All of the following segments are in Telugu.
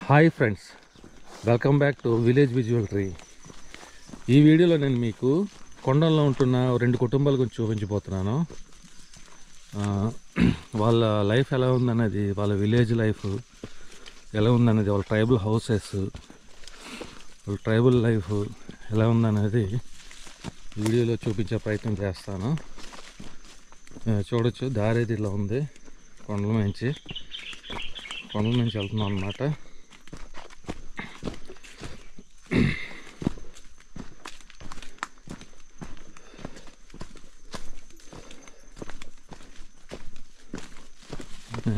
Hi friends, welcome back to village visual tree. ఈ వీడియోలో నేను మీకు కొండల్లో ఉంటున్న 2 కుటుంబాల గురించి చూపించబోతున్నాను. వాళ్ళ లైఫ్ ఎలా ఉందనేది, వాళ్ళ విలేజ్ లైఫ్ ఎలా ఉందనేది, వాళ్ళ ట్రైబల్ హౌసెస్, వాళ్ళ ట్రైబల్ లైఫ్ ఎలా ఉందనేది వీడియోలో చూపించే ప్రయత్నం చేస్తాను. చూడొచ్చు, దారి అయితే ఇలా ఉంది. కొండల నుంచి వెళ్తున్నాం అన్నమాట.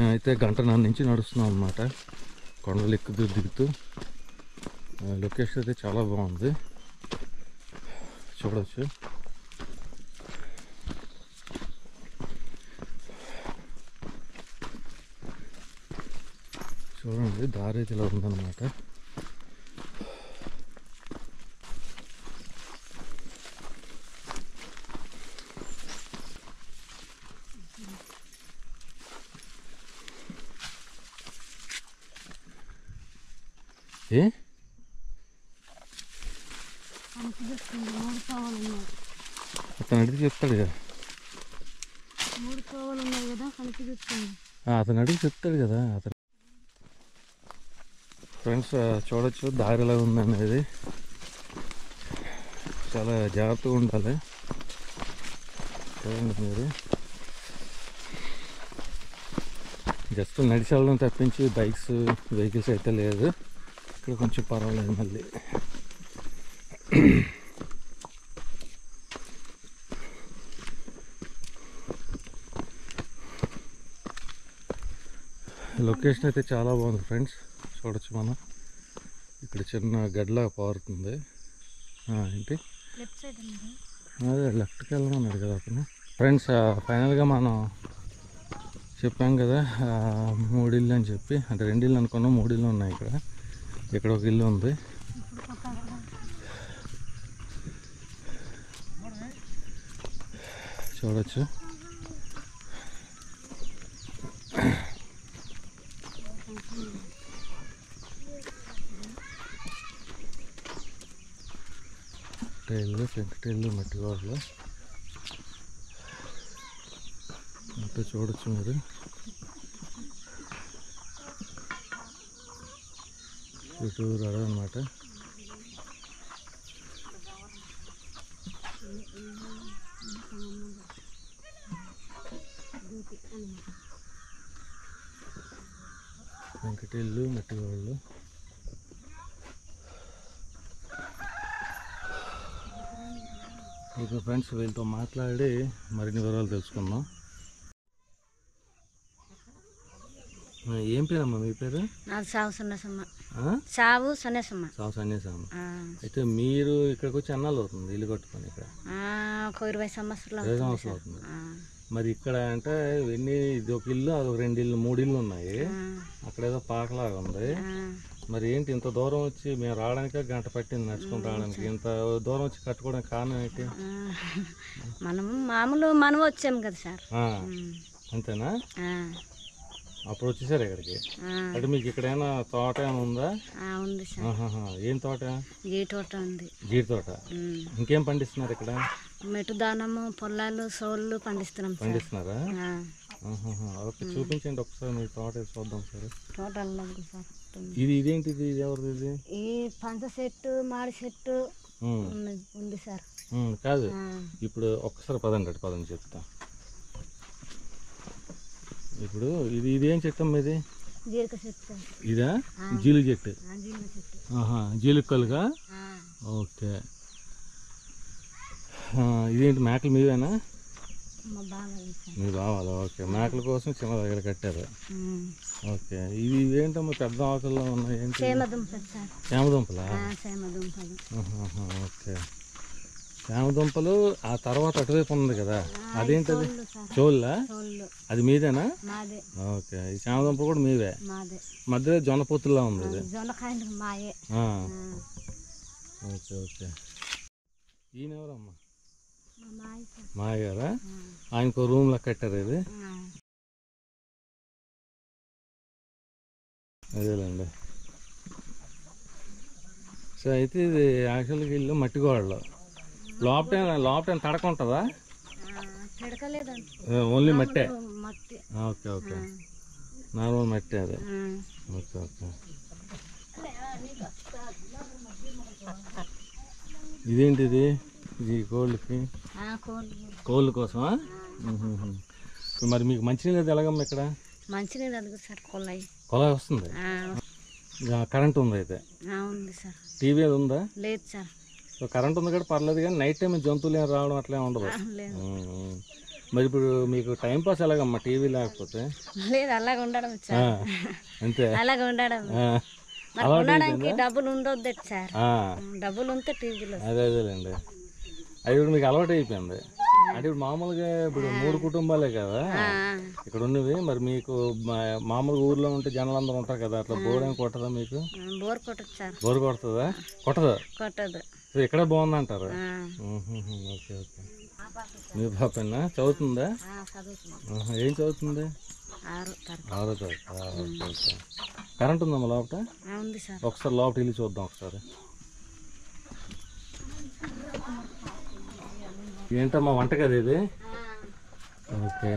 అయితే గంటన్నర నుంచి నడుస్తున్నాం అన్నమాట, కొండలు ఎక్కుతూ దిగుతూ. లొకేషన్ అయితే చాలా బాగుంది, చూడవచ్చు. చూడండి, దారి అయితే ఇలా ఉందన్నమాట. ఏ అతను అడిగి చెప్తాడు కదా, అతను అడిగి చెప్తాడు కదా అతను. ఫ్రెండ్స్, చూడొచ్చు దారి ఎలా ఉందనేది. చాలా జాగ్రత్తగా ఉండాలి. చూడండి మీరు, జస్ట్ నడిచి వెళ్ళడం తప్పించి బైక్స్ వెహికల్స్ అయితే లేదు. ఇక్కడ కొంచెం పర్వాలేదు. మళ్ళీ లొకేషన్ అయితే చాలా బాగుంది ఫ్రెండ్స్. చూడొచ్చు, మనం ఇక్కడ చిన్న గడ్లా పారుతుంది. ఏంటి అదే లెఫ్ట్కి వెళ్ళమన్నాడు కదా అతను. ఫ్రెండ్స్, ఫైనల్గా మనం చెప్పాం కదా 3 ఇళ్ళు అని చెప్పి, అంటే 2 ఇళ్ళు అనుకున్నాం, 3 ఇళ్ళు ఉన్నాయి. ఇక్కడ ఒక ఇల్లు ఉంది. చూడొచ్చు, టైళ్ళు, పెంకుటైళ్ళు, మట్టి గోడలు అంటే చూడొచ్చు మీరు. చుట్టూరు అడవి అన్నమాట. వెంకటేళ్ళు, మట్టి గోడలు. ఓకే ఫ్రెండ్స్, వీళ్ళతో మాట్లాడి మరిన్ని వివరాలు తెలుసుకుందాం. ఏం పేరమ్మా మీ పేరు? సావు సన్నేసమ్మ. సావు సన్నేసమ్మ. అయితే మీరు ఇక్కడికి వచ్చి అన్నాళ్ళు అవుతుంది ఇల్లు కట్టుకొని? ఇక్కడ 20 సంవత్సరాలు అవుతుంది. మరి ఇక్కడ అంటే ఎన్ని, ఇది ఒక ఇల్లు, అదొక 2 ఇల్లు, 3 ఇల్లు ఉన్నాయి. అక్కడ ఏదో పాకలాగా ఉంది. మరి ఏంటి ఇంత దూరం వచ్చి మేము రావడానికి గంట పట్టింది నడుచుకుని రావడానికి. ఇంత దూరం వచ్చి కట్టుకోవడానికి కారణం ఏంటి? మనం వచ్చాము కదా సార్. అంతేనా? అప్పుడు వచ్చేసారు ఇక్కడికి. అంటే మీకు ఇక్కడ ఏమైనా తోట ఏమైనా ఉందా? ఉంది సార్. ఏం తోట? జీడి తోట ఉంది. జీడి తోట. ఇంకేం పండిస్తున్నారు ఇక్కడ? మెట్టు దానము, పొలాలు, సోళ్ళు పండిస్తున్నారా? ఓకే, చూపించండి ఒకసారి మీ తోట చూద్దాం సార్. తోట ఇదేంటిది? ఇది ఎవరిది? ఇది ఈ పంచ చెట్టు, మాడి చెట్టు ఉంది సార్. కాదు, ఇప్పుడు ఒక్కసారి పదండి చెప్తా. ఇప్పుడు ఇదేం చెట్టు అమ్మా? ఇది జీలక చెట్టు. ఇదా? జీలుగ చెట్టు. జీలుకలుగా. ఓకే, ఇదేంటి మేకలు మీవేనా? మీ బావాలా? ఓకే, మేకల కోసం చిన్న దగ్గర కట్టారు. ఓకే, ఇవేంటమ్మా పెద్ద ఆకుల్లో ఉన్నాయి? ఏంటి? చేమదుంపలా? ఓకే, చేమదుంపలు. ఆ తర్వాత అటువైపు ఉంది కదా, అదేంటది? చోళ్ళా? అది మీదేనా? ఓకే, ఈ చేమదుంపలు కూడా మీవే. మధ్యలో జొన్న పొత్తులా ఉంది అది. Okay okay. ఈయన ఎవరమ్మా? మాయ గారా? ఆయనకు రూమ్లో కట్టారు ఇది. అదేలేండి. సో అయితే ఇది యాక్చువల్గా ఇల్లు మట్టి గోడలు. లోపట తడక ఉంటుందా? ఓన్లీ మట్టే. ఓకే ఓకే, నార్మల్ మట్టి అదే. Okay okay. ఇదేంటిది? ఇది కోళ్ళ కోసమా? మరి మీకు మంచినీళ్ళు ఎలాగమ్మా ఇక్కడ? మంచినీళ్ళు సార్, కొలాయి వస్తుంది. కరెంట్ ఉంది అయితే? సార్. టీవీ అది ఉందా? లేదు సార్. సో కరెంట్ ఉంది కూడా పర్లేదు, కానీ నైట్ టైం జంతువులు ఏం రావడం అట్లా ఉండదు. మరి ఇప్పుడు మీకు టైం పాస్ ఎలాగమ్మా టీవీ లేకపోతే? లేదు, అలాగ ఉండడం అంతే, అలాగ ఉండడం. డబ్బులు ఉండొద్దు సార్, డబ్బులు ఉంటే టీవీలో. అదేలేండి, అది ఇప్పుడు మీకు అలవాటు అయిపోయింది. అంటే ఇప్పుడు మామూలుగా ఇప్పుడు 3 కుటుంబాలే కదా ఇక్కడ ఉన్నవి. మరి మీకు మామూలుగా ఊర్లో ఉంటే జనాలు అందరూ ఉంటారు కదా, అట్లా బోర్ ఏం కొట్టదా మీకు? బోర్ కొట్టదు సార్. బోర్ కొడుతుందా? కొట్టదు. సో ఇక్కడే బాగుందంటారు. Okay okay. మీ పాపన్నా చదువుతుందా? ఏం చదువుతుంది? 6వ తరగతి. ఓకే. కరెంట్ ఉందమ్మా లోపల? ఒకసారి లోపల వెళ్ళి చూద్దాం ఒకసారి. ఏంటమ్మా వంట కదా ఇది? ఓకే,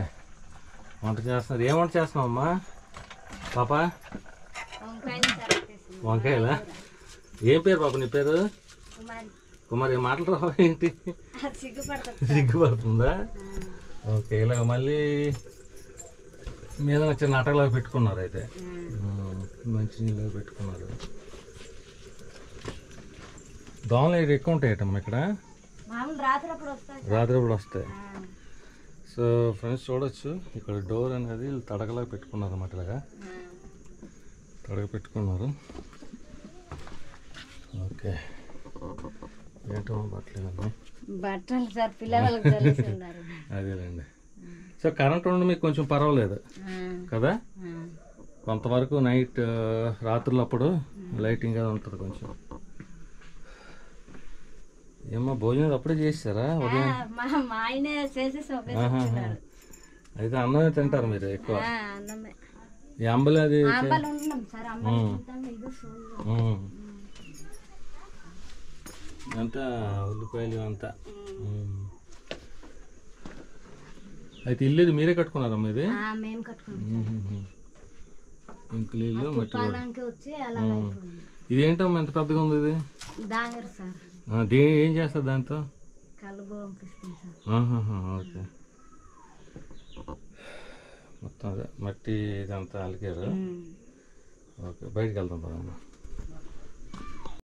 వంట చేస్తున్నారు. ఏం వంట చేస్తున్నావమ్మా పాప? వంకాయలా? ఏం పేరు పాప నీ పేరు? కుమారి. మాటలు రావా ఏంటి? సిగ్గుపడుతుందా? ఓకే, ఇలాగ మళ్ళీ మీద చిన్న అటకలాగా పెట్టుకున్నారు అయితే. మంచి నీళ్ళు పెట్టుకున్నారు. దోమలు ఎక్కువ ఉంటాయటమ్మా ఇక్కడ? రాత్రి వస్తాయి. సో ఫ్రెండ్స్ చూడొచ్చు, ఇక్కడ డోర్ అనేది తడకలాగా పెట్టుకున్నారు అన్నమాట. ఇలాగా తడక పెట్టుకున్నారు. ఓకే, ఏంటో బట్టలు సార్, పిల్లలకు అదేలేండి. సో కరెంట్ ఉండి మీకు కొంచెం పర్వాలేదు కదా, కొంతవరకు నైట్ రాత్రులప్పుడు లైటింగ్ అది ఉంటుంది కొంచెం. ఏమో భోజనం అప్పుడే చేస్తారా ఉదయం? అయితే అన్నమే తింటారు మీరు ఎక్కువ? ఈ అంబలి అది అంతా ఉల్లిపాయలు అంతా. అయితే ఇల్లు మీరే కట్టుకున్నారమ్మా ఇది? ఇంకులీలు మట్టి. ఇదేంటమ్మా ఎంత పెద్దగా ఉంది ఇది? ఏం చేస్తారు దాంతో? ఓకే, మొత్తం అదే మట్టి ఇదంతా అలికారు. ఓకే, బయటకు వెళ్తాం పదమ్మా.